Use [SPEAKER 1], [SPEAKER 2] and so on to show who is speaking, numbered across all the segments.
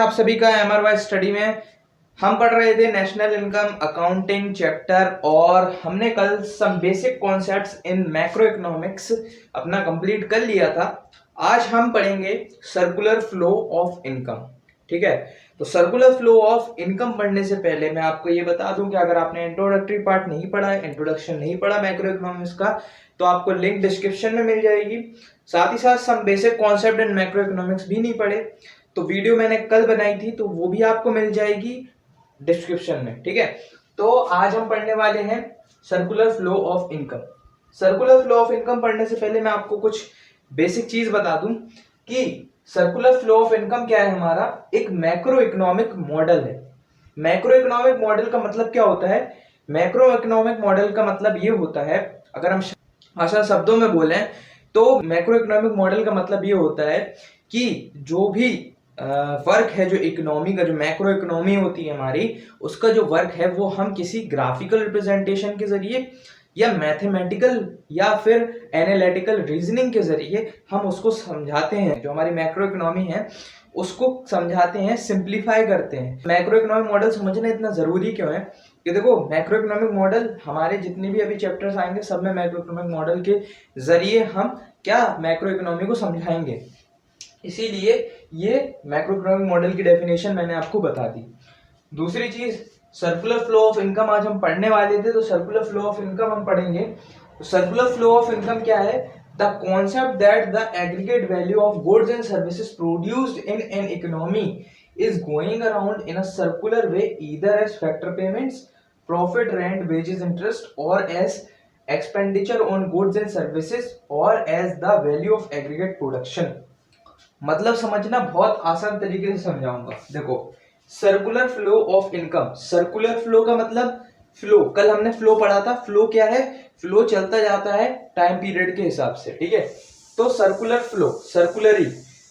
[SPEAKER 1] आप सभी का MRY स्टडी में। हम पढ़ रहे थे नेशनल इनकम अकाउंटिंग चैप्टर और हमने कल some basic concepts in macroeconomics अपना कंप्लीट कर लिया था। आज हम पढ़ेंगे सर्कुलर फ्लो ऑफ इनकम। ठीक है, तो सर्कुलर फ्लो ऑफ इनकम पढ़ने से पहले मैं आपको ये बता दूं कि अगर आपने इंट्रोडक्टरी पार्ट नहीं पढ़ा है, इंट्रोडक्शन नहीं पढ़ा मैक्रो इकोनॉमिक्स का, तो आपको लिंक डिस्क्रिप्शन में मिल जाएगी। साथ ही साथ some basic concept in macroeconomics भी नहीं पढ़े तो वीडियो मैंने कल बनाई थी, तो वो भी आपको मिल जाएगी डिस्क्रिप्शन में। ठीक है, तो आज हम पढ़ने वाले हैं circular flow of income. Circular flow of income पढ़ने से पहले मैं आपको कुछ बेसिक चीज बता दूं कि सर्कुलर फ्लो ऑफ इनकम क्या है। हमारा एक मैक्रो इकोनॉमिक मॉडल है। मैक्रो इकोनॉमिक मॉडल का मतलब क्या होता है? मैक्रो इकोनॉमिक मॉडल का मतलब ये होता है, अगर हम आसान शब्दों में बोलें तो मैक्रो इकोनॉमिक मॉडल का मतलब ये होता है कि जो भी वर्क है, जो इकोनॉमी का, जो मैक्रो इकोनॉमी होती है हमारी, उसका जो वर्क है वो हम किसी ग्राफिकल रिप्रेजेंटेशन के जरिए या मैथमेटिकल या फिर एनालिटिकल रीजनिंग के जरिए हम उसको समझाते हैं। जो हमारी मैक्रो इकोनॉमी है उसको समझाते हैं, सिंप्लीफाई करते हैं। मैक्रो इकोनॉमिक मॉडल समझना इतना जरूरी क्यों है कि देखो, मैक्रो इकोनॉमिक मॉडल हमारे जितने भी अभी चैप्टर्स आएंगे सब में मैक्रो इकोनॉमिक मॉडल के जरिए हम क्या मैक्रो इकोनॉमी को समझाएंगे। इसीलिए ये मैक्रो इकोनॉमिक मॉडल की डेफिनेशन मैंने आपको बता दी। दूसरी चीज, सर्कुलर फ्लो ऑफ इनकम आज हम पढ़ने वाले थे, तो सर्कुलर फ्लो ऑफ इनकम हम पढ़ेंगे। तो सर्कुलर फ्लो ऑफ इनकम क्या है? The concept that the aggregate value of goods and services produced in an economy is going around in a circular way, either as factor payments, profit, rent, wages, interest, or as expenditure on goods and services, or as the value of aggregate production। मतलब समझना बहुत आसान तरीके से समझाऊंगा। देखो, circular flow of income, circular flow का मतलब फ्लो, कल हमने फ्लो पढ़ा था। फ्लो क्या है? फ्लो चलता जाता है टाइम पीरियड के हिसाब से। ठीक है, तो सर्कुलर फ्लो, सर्कुलरी,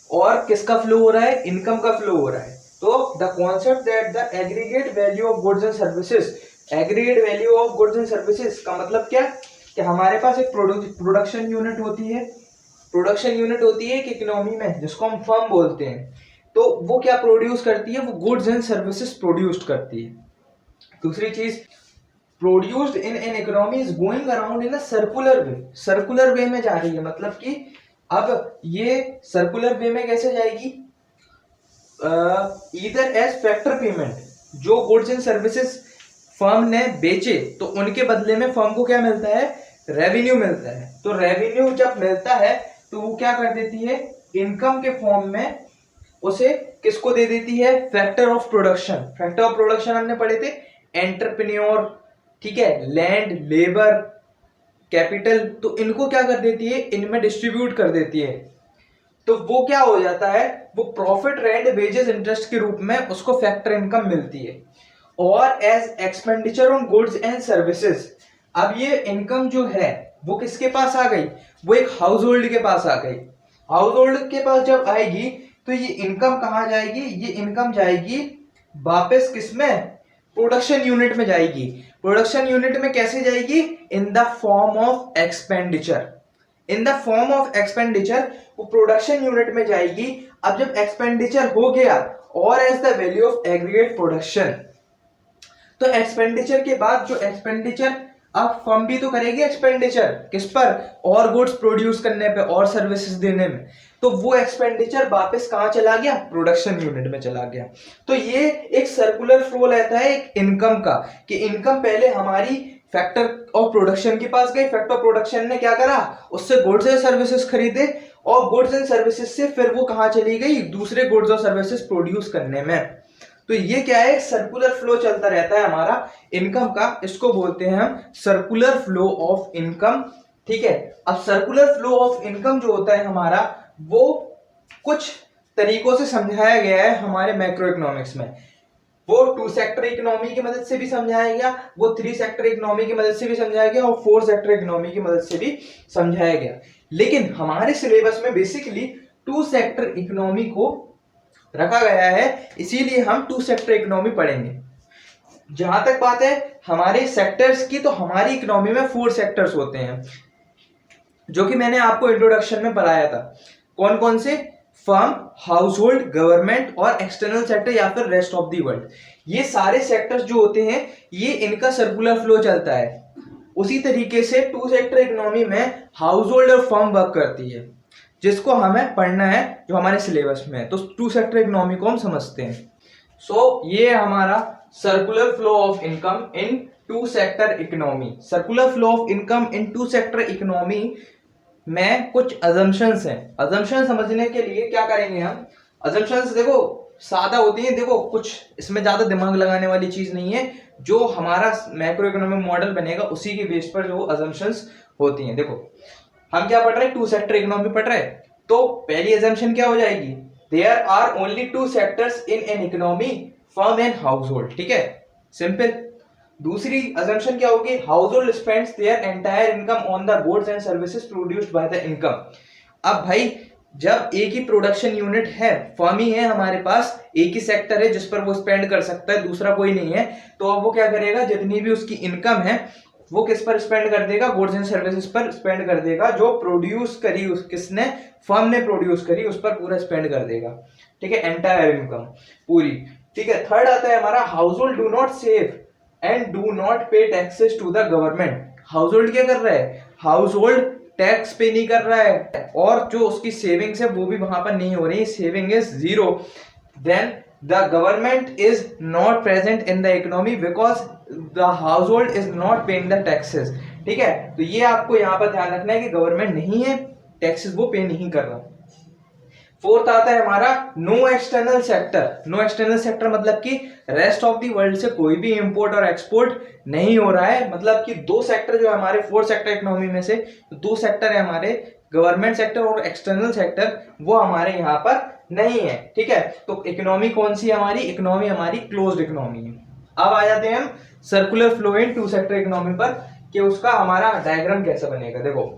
[SPEAKER 1] और किसका फ्लो हो रहा है? इनकम का फ्लो हो रहा है। तो the concept that the aggregate value of goods and services, aggregate value of goods and services का मतलब क्या कि हमारे पास एक प्रोडक्शन यूनिट होती है। प्रोडक्शन यूनिट होती है एक इकोनॉमी में, जिसको हम फर्म बोलते हैं। तो वो क्या प्रोड्यूस करती है? वो गुड्स एंड सर्विसेज प्रोड्यूस करती है। दूसरी चीज, produced in an economy is going around in a circular way, circular way में जा रही है। मतलब कि अब ये सर्कुलर वे में कैसे जाएगी? ईदर एज फैक्टर पेमेंट, जो गुड्स एंड सर्विसेज फर्म ने बेचे तो उनके बदले में फर्म को क्या मिलता है? रेवेन्यू मिलता है। तो रेवेन्यू जब मिलता है तो वो क्या कर देती है? इनकम के फॉर्म में उसे किसको दे देती है? Factor of production. Factor of production हमने पढ़े थे, एंटरप्रेन्योर, ठीक है, लैंड, लेबर, कैपिटल, तो इनको क्या कर देती है? इनमें डिस्ट्रीब्यूट कर देती है। तो वो क्या हो जाता है? वो प्रॉफिट, रेंट, वेजेस, इंटरेस्ट के रूप में उसको फैक्टर इनकम मिलती है। और as expenditure on goods and services, अब ये इनकम जो है वो किसके पास आ गई? वो एक हाउस होल्ड के पास आ गई। हाउस होल्ड के पास जब आएगी तो ये इनकम कहाँ जाएगी? ये इनकम जाएगी वापस किसमें? प्रोडक्शन यूनिट में जाएगी। प्रोडक्शन यूनिट में कैसे जाएगी? In the form of expenditure. In the form of expenditure वो प्रोडक्शन यूनिट में जाएगी। अब जब एक्सपेंडिचर हो गया और as the value of aggregate production, तो एक्सपेंडिचर के बाद जो एक्सपेंडिचर, अब फर्म भी तो करेगी एक्सपेंडिचर किस पर? और गुड्स प्रोड्यूस करने पे और सर्विसेज देने में। तो वो एक्सपेंडिचर वापस कहां चला गया? प्रोडक्शन यूनिट में चला गया। तो ये एक सर्कुलर फ्लो रहता है एक इनकम का, कि इनकम पहले हमारी फैक्टर ऑफ प्रोडक्शन के पास गई, फैक्टर ऑफ प्रोडक्शन ने क्या करा? उससे गुड्स एंड सर्विसेज खरीदे, और गुड्स एंड सर्विसेज से फिर वो कहां चली गई? दूसरे गुड्स और सर्विसेज प्रोड्यूस करने में। तो ये क्या है? सर्कुलर फ्लो चलता रहता है हमारा इनकम का, इसको बोलते हैं हम सर्कुलर फ्लो ऑफ इनकम। ठीक है, अब सर्कुलर फ्लो ऑफ इनकम जो होता है हमारा, वो कुछ तरीकों से समझाया गया है हमारे मैक्रो इकोनॉमिक्स में। वो 2 सेक्टर इकोनॉमी की मदद से भी समझाया गया, वो 3 सेक्टर इकोनॉमी की मदद से भी समझाया गया, और 4 सेक्टर इकोनॉमी की मदद से भी समझाया गया। लेकिन हमारे सिलेबस में बेसिकली 2 सेक्टर इकोनॉमी को रखा गया है, इसीलिए हम 2 सेक्टर इकोनॉमी पढ़ेंगे। जहां तक बात है हमारे सेक्टर्स की, तो हमारी इकोनॉमी में 4 सेक्टर्स होते हैं, जो कि मैंने आपको इंट्रोडक्शन में पढ़ाया था। कौन कौन से? फर्म, हाउस होल्ड, गवर्नमेंट और एक्सटर्नल सेक्टर या फिर रेस्ट ऑफ द वर्ल्ड। ये सारे सेक्टर्स जो होते हैं ये इनका सर्कुलर फ्लो चलता है। उसी तरीके से टू सेक्टर इकोनॉमी में हाउस होल्ड और फर्म वर्क करती है, जिसको हमें पढ़ना है जो हमारे सिलेबस में है। तो टू सेक्टर इकोनॉमी को हम समझते हैं। सो ये हमारा circular flow of income in two sector economy. Circular flow of income in two sector economy में कुछ अजम्पशंस हैं। अजम्पशन समझने के लिए क्या करेंगे हम, अजम्पशंस देखो सादा होती हैं, देखो कुछ इसमें ज्यादा दिमाग लगाने वाली चीज नहीं है। जो हमारा मैक्रो इकोनॉमिक मॉडल बनेगा उसी के बेस पर जो अजम्पशंस होती हैं। देखो हम क्या पढ़ रहे हैं, टू सेक्टर इकोनॉमी पढ़ रहे हैं। तो पहली अजम्पशन क्या हो जाएगी, there are only two sectors in an economy, firm and household. ठीक है, सिंपल। दूसरी अजम्पशन क्या होगी, household spends their entire income on the goods and services produced by the income. अब भाई जब एक ही प्रोडक्शन यूनिट है, फर्म ही है हमारे पास, एक ही सेक्टर है जिस पर वो स्पेंड कर सकता है, दूसरा कोई नहीं है, तो अब वो क्या करेगा, जितनी भी उसकी इनकम है वो किस पर स्पेंड कर देगा, गुड्स एंड सर्विसेज पर स्पेंड कर देगा। जो प्रोड्यूस करी किसने, फर्म ने प्रोड्यूस करी, उस पर पूरा स्पेंड कर देगा। ठीक है, एंटायर इनकम पूरी। ठीक है, थर्ड आता है हमारा household do not save and do not pay taxes to the government. Household क्या कर रहा है, हाउस होल्ड टैक्स पे नहीं कर रहा है और जो उसकी सेविंग्स है वो भी वहां पर नहीं हो रही, saving is zero. Then the government is not present in the economy because the household is not paying the taxes. ठीक है, तो ये आपको यहाँ पर ध्यान रखना है कि गवर्नमेंट नहीं है, टैक्सेस वो पे नहीं कर रहा। फोर्थ आता है हमारा no external sector. No external sector मतलब कि रेस्ट ऑफ दी वर्ल्ड से कोई भी इंपोर्ट और एक्सपोर्ट नहीं हो रहा है। मतलब कि दो सेक्टर जो है हमारे फोर सेक्टर इकोनॉमी में से, दो सेक्टर है हमारे, गवर्नमेंट सेक्टर और एक्सटर्नल सेक्टर, वो हमारे यहाँ पर नहीं है। ठीक है, तो इकोनॉमी कौन सी है हमारी, इकोनॉमी हमारी क्लोज्ड इकोनॉमी है। अब आ जाते हैं हम circular flow in two sector economy पर, कि उसका हमारा डायग्राम कैसे बनेगा। देखो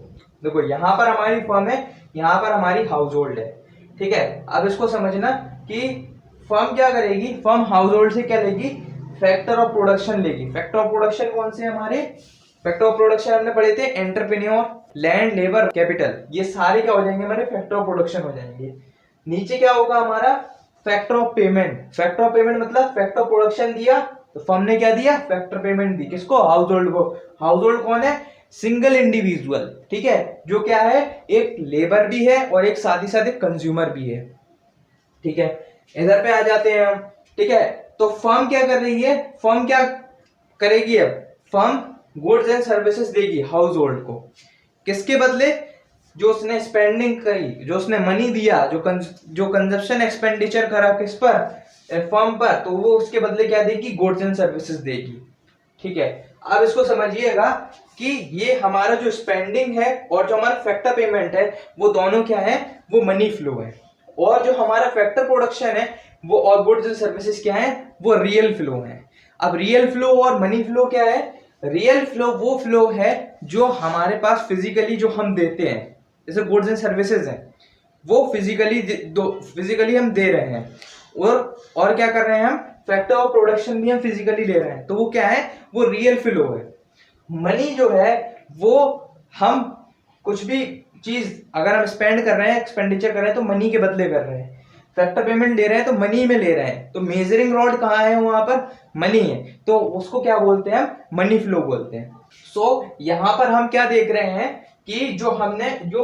[SPEAKER 1] देखो यहाँ पर हमारी फर्म है, यहाँ पर हमारी हाउस होल्ड है। ठीक है, अब इसको समझना कि फर्म क्या करेगी, फर्म हाउस होल्ड से क्या लेगी, फैक्टर ऑफ प्रोडक्शन लेगी। फैक्टर ऑफ प्रोडक्शन कौन से हमारे, फैक्टर ऑफ प्रोडक्शन हमने पढ़े थे, एंटरप्रेन्योर, लैंड, लेबर, कैपिटल, ये सारे क्या हो जाएंगे हमारे, फैक्टर ऑफ प्रोडक्शन हो जाएंगे। नीचे क्या होगा हमारा, factor of payment. Factor of payment मतलब फैक्टर ऑफ प्रोडक्शन दिया तो फर्म ने क्या दिया, फैक्टर पेमेंट दी, किसको, हाउस होल्ड को। हाउस होल्ड कौन है, सिंगल इंडिविजुअल। ठीक है, जो क्या है, एक लेबर भी है और एक साथ ही साथ एक कंज्यूमर भी है। ठीक है, इधर पे आ जाते हैं हम। ठीक है, तो फर्म क्या कर रही है, फर्म क्या करेगी, अब फर्म गुड्स एंड सर्विसेज देगी हाउस होल्ड को, किसके बदले, जो उसने स्पेंडिंग करी, जो उसने मनी दिया, जो कंजप्शन एक्सपेंडिचर करा किस पर, फर्म पर, तो वो उसके बदले क्या देगी, गुड्स एंड सर्विसेज देगी। ठीक है, अब इसको समझिएगा कि ये हमारा जो स्पेंडिंग है और जो हमारा फैक्टर पेमेंट है वो दोनों क्या है, वो मनी फ्लो है। और जो हमारा फैक्टर प्रोडक्शन है वो और गुड्स एंड सर्विसेज क्या है, वो रियल फ्लो है। अब रियल फ्लो और मनी फ्लो क्या है, रियल फ्लो वो फ्लो है जो हमारे पास फिजिकली जो हम देते हैं, जैसे गुड्स एंड सर्विसेज हैं वो फिजिकली हम दे रहे हैं, और क्या कर रहे हैं हम, फैक्टर ऑफ प्रोडक्शन भी हम फिजिकली ले रहे हैं, तो वो क्या है, वो रियल फ्लो है। मनी जो है वो हम कुछ भी चीज अगर हम स्पेंड कर रहे हैं, एक्सपेंडिचर कर रहे हैं, तो मनी के बदले कर रहे हैं। फैक्टर पेमेंट ले रहे हैं तो मनी में ले रहे हैं, तो मेजरिंग रॉड कहाँ है, वहां पर मनी है, तो उसको क्या बोलते हैं, हम मनी फ्लो बोलते हैं। सो यहाँ पर हम क्या देख रहे हैं कि जो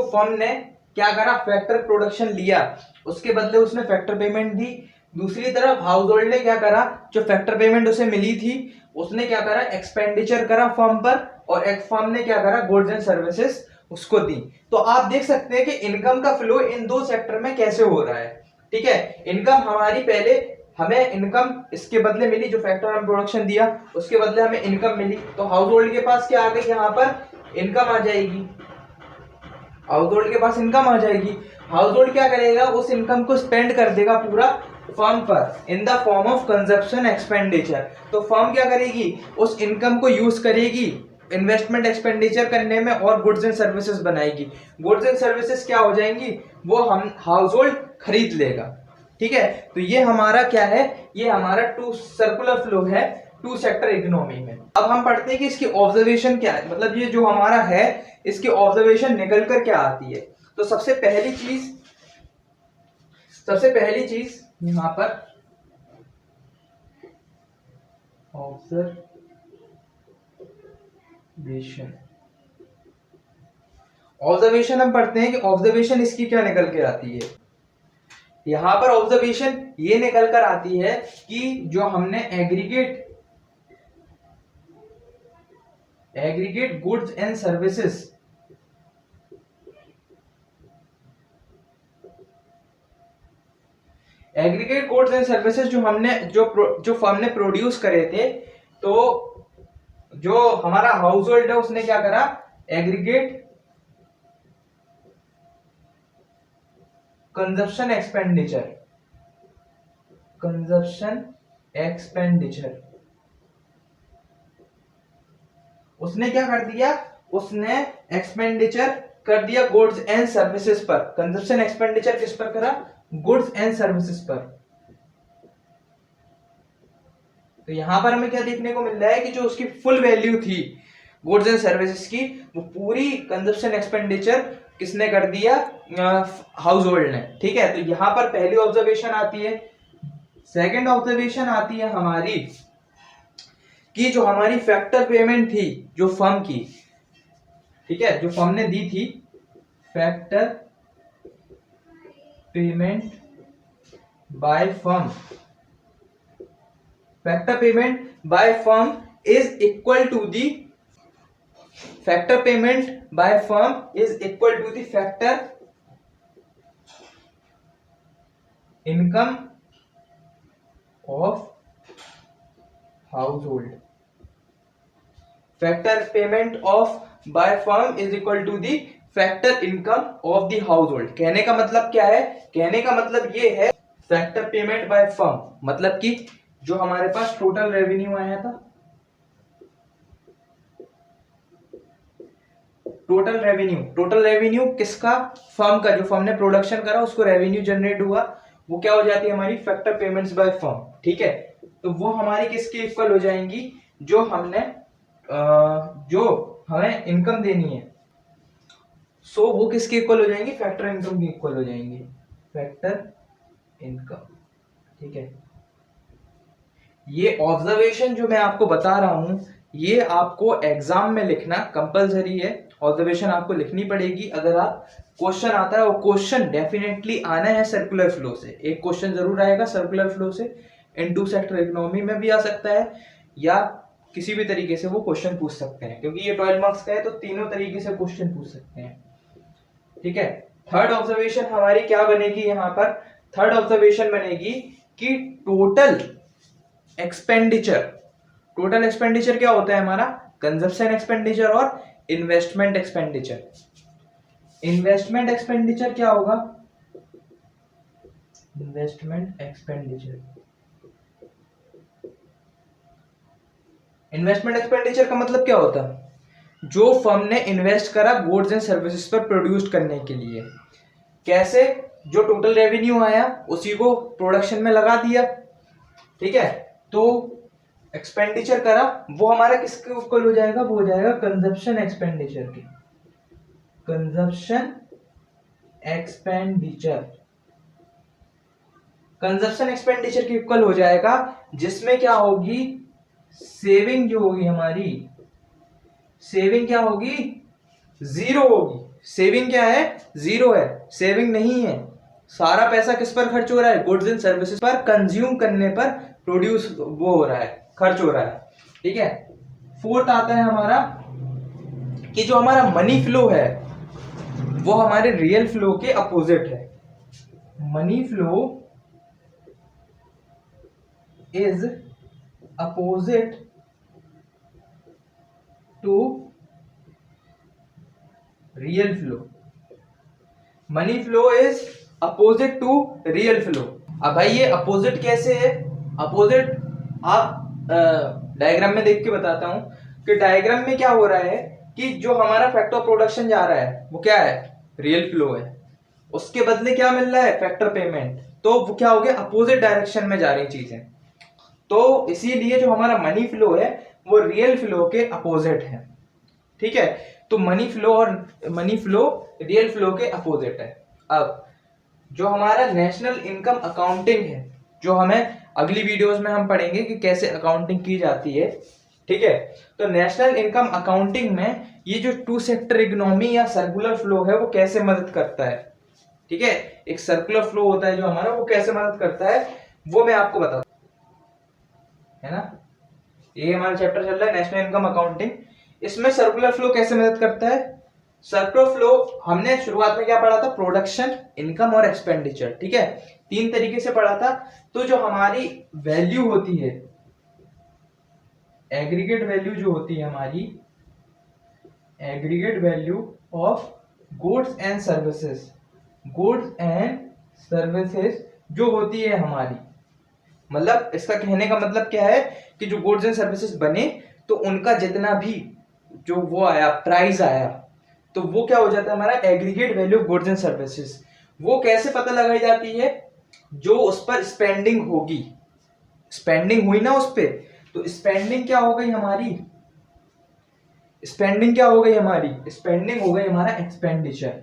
[SPEAKER 1] फर्म ने क्या करा, फैक्टर प्रोडक्शन लिया, उसके बदले उसने फैक्टर पेमेंट दी। दूसरी तरफ हाउस होल्ड ने क्या करा, जो फैक्टर पेमेंट उसे मिली थी उसने क्या करा, एक्सपेंडिचर करा फर्म पर, और एक फर्म ने क्या करा, गुड्स एंड सर्विसेज उसको दी। तो आप देख सकते हैं कि इनकम का फ्लो इन दो सेक्टर में कैसे हो रहा है। ठीक है, इनकम हमारी पहले हमें इनकम इसके बदले मिली, जो फैक्टर ऑफ प्रोडक्शन दिया उसके बदले हमें इनकम मिली, तो हाउस होल्ड के पास क्या आ गई, यहाँ पर इनकम आ जाएगी, हाउस होल्ड के पास इनकम आ जाएगी। हाउस होल्ड क्या करेगा, उस इनकम को स्पेंड कर देगा पूरा फर्म पर इन the form of consumption expenditure. तो फर्म क्या करेगी, उस इनकम को यूज करेगी इन्वेस्टमेंट एक्सपेंडिचर करने में और गुड्स एंड सर्विसेज बनाएगी। गुड्स एंड सर्विसेज क्या हो जाएंगी, वो हम हाउस होल्ड खरीद लेगा। ठीक है, तो ये हमारा क्या है, ये हमारा टू सर्कुलर फ्लो है टू सेक्टर इकोनॉमी में। अब हम पढ़ते हैं कि इसकी ऑब्जर्वेशन क्या है, मतलब ये जो हमारा है इसकी ऑब्जर्वेशन निकल कर क्या आती है। तो सबसे पहली चीज सबसे पहली चीज यहां पर ऑब्जर्वेशन। ऑब्जर्वेशन हम पढ़ते हैं कि ऑब्जर्वेशन इसकी क्या निकल के आती है। यहां पर ऑब्जर्वेशन ये निकल कर आती है कि जो हमने aggregate goods and services, aggregate goods and services जो हमने जो फर्म ने प्रोड्यूस करे थे, तो जो हमारा हाउस होल्ड है उसने क्या करा, एग्रीगेट कंजप्शन एक्सपेंडिचर उसने क्या कर दिया, उसने एक्सपेंडिचर कर दिया गुड्स एंड सर्विसेज पर। कंजप्शन एक्सपेंडिचर किस पर करा, गुड्स एंड सर्विसेज पर। तो यहां पर हमें क्या देखने को मिल रहा है कि जो उसकी फुल वैल्यू थी गुड्स एंड सर्विसेज की, वो पूरी कंजप्शन एक्सपेंडिचर किसने कर दिया, हाउस होल्ड ने। ठीक है, तो यहां पर पहली ऑब्जर्वेशन आती है। सेकंड ऑब्जर्वेशन आती है हमारी कि जो हमारी फैक्टर पेमेंट थी जो फर्म की, ठीक है, जो फर्म ने दी थी, factor payment by firm, factor payment by firm is equal to the, factor payment by firm is equal to the factor income of household. Factor payment of by firm is equal to the factor income of the household. कहने का मतलब क्या है, कहने का मतलब ये है फैक्टर पेमेंट बाय फर्म मतलब कि जो हमारे पास टोटल रेवेन्यू आया था, टोटल रेवेन्यू किसका, फर्म का, जो फर्म ने प्रोडक्शन करा उसको रेवेन्यू जनरेट हुआ, वो क्या हो जाती है हमारी फैक्टर पेमेंट्स बाय फर्म। ठीक है, तो वो हमारी किसके इक्वल हो जाएंगी, जो हमने जो हमें इनकम देनी है, सो वो किसके इक्वल हो जाएंगी, फैक्टर इनकम के इक्वल हो जाएंगी, फैक्टर इनकम। ठीक है, ये ऑब्जर्वेशन जो मैं आपको बता रहा हूं, ये आपको एग्जाम में लिखना कंपलसरी है। ऑब्जर्वेशन आपको लिखनी पड़ेगी। अगर आप क्वेश्चन आता है, वो क्वेश्चन डेफिनेटली आना है सर्कुलर फ्लो से, एक क्वेश्चन जरूर आएगा सर्कुलर फ्लो से। इनटू सेक्टर इकोनॉमी में भी आ सकता है, या किसी भी तरीके से वो क्वेश्चन पूछ सकते हैं, क्योंकि ये 12 मार्क्स का है, तो तीनों तरीके से क्वेश्चन पूछ सकते हैं। ठीक है, थर्ड ऑब्जर्वेशन हमारी क्या बनेगी यहाँ पर, थर्ड ऑब्जर्वेशन बनेगी कि टोटल एक्सपेंडिचर, टोटल एक्सपेंडिचर क्या होता है हमारा, कंजप्शन एक्सपेंडिचर और इन्वेस्टमेंट एक्सपेंडिचर। इन्वेस्टमेंट एक्सपेंडिचर क्या होगा, इन्वेस्टमेंट एक्सपेंडिचर, इन्वेस्टमेंट एक्सपेंडिचर का मतलब क्या होता है, जो फर्म ने इन्वेस्ट करा गुड्स एंड सर्विसेज पर प्रोड्यूस करने के लिए। कैसे, जो टोटल रेवेन्यू आया उसी को प्रोडक्शन में लगा दिया। ठीक है, तो एक्सपेंडिचर करा, वो हमारा किसके इक्वल हो जाएगा, वो हो जाएगा कंजप्शन एक्सपेंडिचर के, कंजप्शन एक्सपेंडिचर, कंजप्शन एक्सपेंडिचर के इक्वल हो जाएगा, जिसमें क्या होगी, सेविंग जो होगी हमारी, सेविंग क्या होगी, जीरो होगी। सेविंग क्या है, जीरो है, सेविंग नहीं है। सारा पैसा किस पर खर्च हो रहा है, गुड्स एंड सर्विसेज पर, कंज्यूम करने पर, प्रोड्यूस वो हो रहा है, खर्च हो रहा है। ठीक है, फोर्थ आता है हमारा कि जो हमारा मनी फ्लो है वो हमारे रियल फ्लो के अपोजिट है। Money flow is opposite to real flow, money flow is opposite to real flow. अब भाई ये अपोजिट कैसे है, अपोजिट आप डायग्राम में देख के बताता हूं कि डायग्राम में क्या हो रहा है कि जो हमारा फैक्टर ऑफ प्रोडक्शन जा रहा है वो क्या है, रियल फ्लो है, उसके बदले क्या मिल रहा है, फैक्टर पेमेंट। तो वो क्या हो गया, अपोजिट डायरेक्शन में जा रही चीजें, तो इसीलिए जो हमारा मनी फ्लो है वो रियल फ्लो के अपोजिट है। ठीक है, तो मनी फ्लो और मनी फ्लो रियल फ्लो के अपोजिट है। अब जो हमारा नेशनल इनकम अकाउंटिंग है, जो हमें अगली वीडियोस में हम पढ़ेंगे कि कैसे अकाउंटिंग की जाती है, ठीक है। तो नेशनल इनकम अकाउंटिंग में ये जो टू सेक्टर इकोनॉमी या सर्कुलर फ्लो है वो कैसे मदद करता है, ठीक है। एक सर्कुलर फ्लो होता है जो हमारा, वो कैसे मदद करता है वो मैं आपको बताता हूं, है ना। ये हमारा चैप्टर चल रहा है नेशनल इनकम अकाउंटिंग। इसमें सर्कुलर फ्लो कैसे मदद करता है। सर्कुलर फ्लो हमने शुरुआत में क्या पढ़ा था, प्रोडक्शन, इनकम और एक्सपेंडिचर, ठीक है। तीन तरीके से पढ़ा था। तो जो हमारी वैल्यू होती है, एग्रीगेट वैल्यू जो होती है हमारी, aggregate value of goods and services, goods and services जो होती है हमारी, मतलब इसका कहने का मतलब क्या है कि जो गुड्स एंड सर्विसेज बने तो उनका जितना भी जो वो आया, प्राइस आया, तो वो क्या हो जाता है हमारा aggregate value of goods and services. वो कैसे पता लगाई जाती है, जो उस पर स्पेंडिंग होगी, स्पेंडिंग हुई ना उस पे, तो स्पेंडिंग क्या हो गई हमारी, स्पेंडिंग क्या हो गई हमारी, स्पेंडिंग हो गई हमारा एक्सपेंडिचर।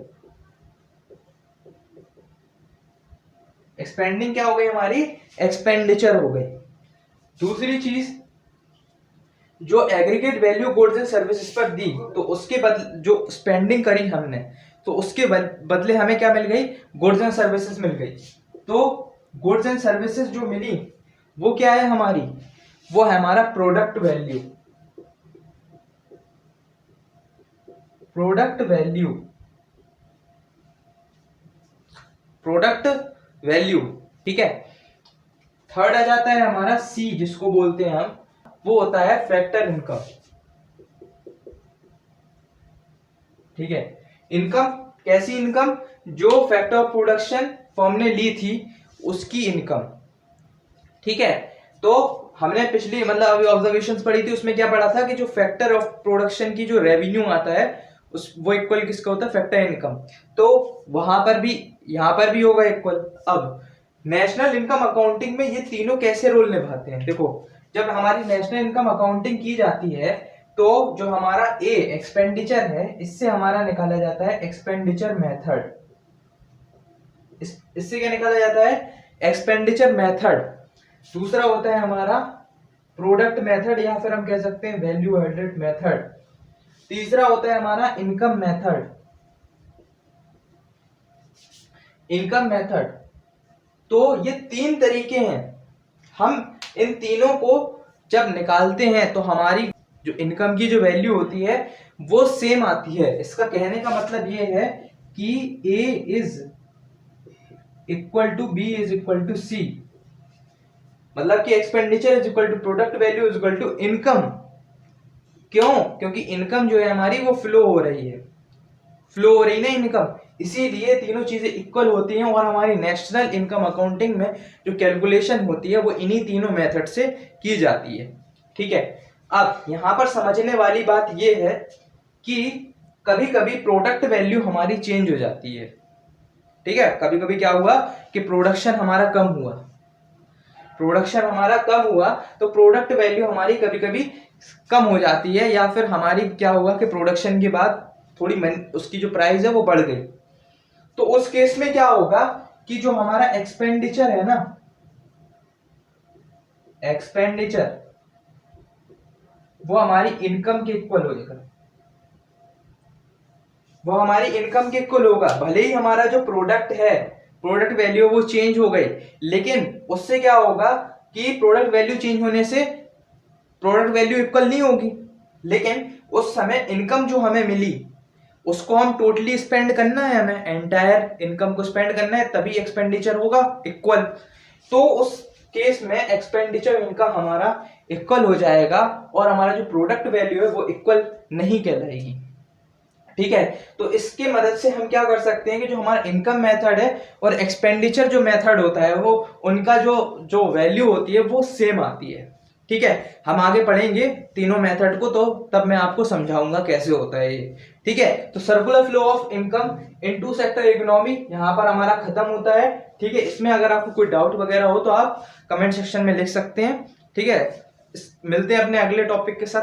[SPEAKER 1] एक्सपेंडिंग क्या हो गई हमारी, एक्सपेंडिचर हो गई। दूसरी चीज, जो aggregate value goods and services पर दी, तो उसके बदले जो स्पेंडिंग करी हमने, तो उसके बदले हमें क्या मिल गई, गुड्स एंड सर्विसेज मिल गई। तो गुड्स एंड सर्विसेज जो मिली वो क्या है हमारी, वो है हमारा product value, product value, product value, ठीक है। थर्ड आ जाता है हमारा सी, जिसको बोलते हैं हम, वो होता है फैक्टर इनकम, ठीक है। इनकम कैसी इनकम, जो फैक्टर ऑफ प्रोडक्शन फर्म ने ली थी उसकी इनकम, ठीक है। तो हमने पिछली मतलब अभी ऑब्जर्वेशंस पढ़ी थी, उसमें क्या पढ़ा था कि जो फैक्टर ऑफ प्रोडक्शन की जो रेवेन्यू आता है उस वो इक्वल किसका होता है, फैक्टर इनकम। तो वहां पर भी, यहां पर भी होगा इक्वल। अब नेशनल इनकम अकाउंटिंग में ये तीनों कैसे रोल निभाते हैं, देखो जब हमारी नेशनल इनकम अकाउंटिंग की जाती है तो जो हमारा ए एक्सपेंडिचर है, इससे हमारा निकाला जाता है एक्सपेंडिचर मेथड। इससे क्या निकाला जाता है, एक्सपेंडिचर मेथड। दूसरा होता है हमारा प्रोडक्ट मेथड, या फिर हम कह सकते हैं वैल्यू एडेड मेथड। तीसरा होता है हमारा इनकम मेथड, इनकम मेथड। तो ये तीन तरीके हैं, हम इन तीनों को जब निकालते हैं तो हमारी जो इनकम की जो वैल्यू होती है वो सेम आती है। इसका कहने का मतलब ये है कि A is equal to B is equal to C, मतलब कि expenditure is equal to product value is equal to income. क्यों, क्योंकि इनकम जो है हमारी वो फ्लो हो रही है, फ्लो हो रही ना इनकम, इसीलिए तीनों चीजें इक्वल होती हैं। और हमारी नेशनल इनकम अकाउंटिंग में जो कैलकुलेशन होती है वो इन्हीं तीनों मेथड से की जाती है, ठीक है। अब यहां पर समझने वाली बात यह है कि कभी कभी प्रोडक्ट वैल्यू हमारी चेंज हो जाती है, ठीक है। कभी कभी क्या हुआ कि प्रोडक्शन हमारा कम हुआ, प्रोडक्शन हमारा कम हुआ तो प्रोडक्ट वैल्यू हमारी कभी कभी कम हो जाती है, या फिर हमारी क्या हुआ कि प्रोडक्शन के बाद थोड़ी उसकी जो प्राइस है वो बढ़ गई। तो उस केस में क्या होगा कि जो हमारा एक्सपेंडिचर है ना, एक्सपेंडिचर वो हमारी इनकम के इक्वल हो जाएगा, वो हमारी इनकम के इक्वल होगा। भले ही हमारा जो प्रोडक्ट है, प्रोडक्ट वैल्यू वो चेंज हो गई, लेकिन उससे क्या होगा कि प्रोडक्ट वैल्यू चेंज होने से प्रोडक्ट वैल्यू इक्वल नहीं होगी, लेकिन उस समय इनकम जो हमें मिली उसको हम टोटली स्पेंड करना है, हमें एंटायर इनकम को स्पेंड करना है, तभी एक्सपेंडिचर होगा इक्वल। तो उस केस में एक्सपेंडिचर इनकम हमारा इक्वल हो जाएगा और हमारा जो प्रोडक्ट वैल्यू है वो इक्वल नहीं कहलाएगी, ठीक है। तो इसके मदद से हम क्या कर सकते हैं कि जो हमारा इनकम मेथड है और एक्सपेंडिचर जो मेथड होता है वो उनका जो जो वैल्यू होती है वो सेम आती है, ठीक है। हम आगे पढ़ेंगे तीनों मेथड को, तो तब मैं आपको समझाऊंगा कैसे होता है ये, ठीक है। तो circular flow of income in two sector economy यहाँ पर हमारा खत्म होता है, ठीक है। इसमें अगर आपको कोई डाउट वगैरह हो तो आप कमेंट सेक्शन में लिख सकते हैं, ठीक है। मिलते हैं अपने अगले टॉपिक के साथ।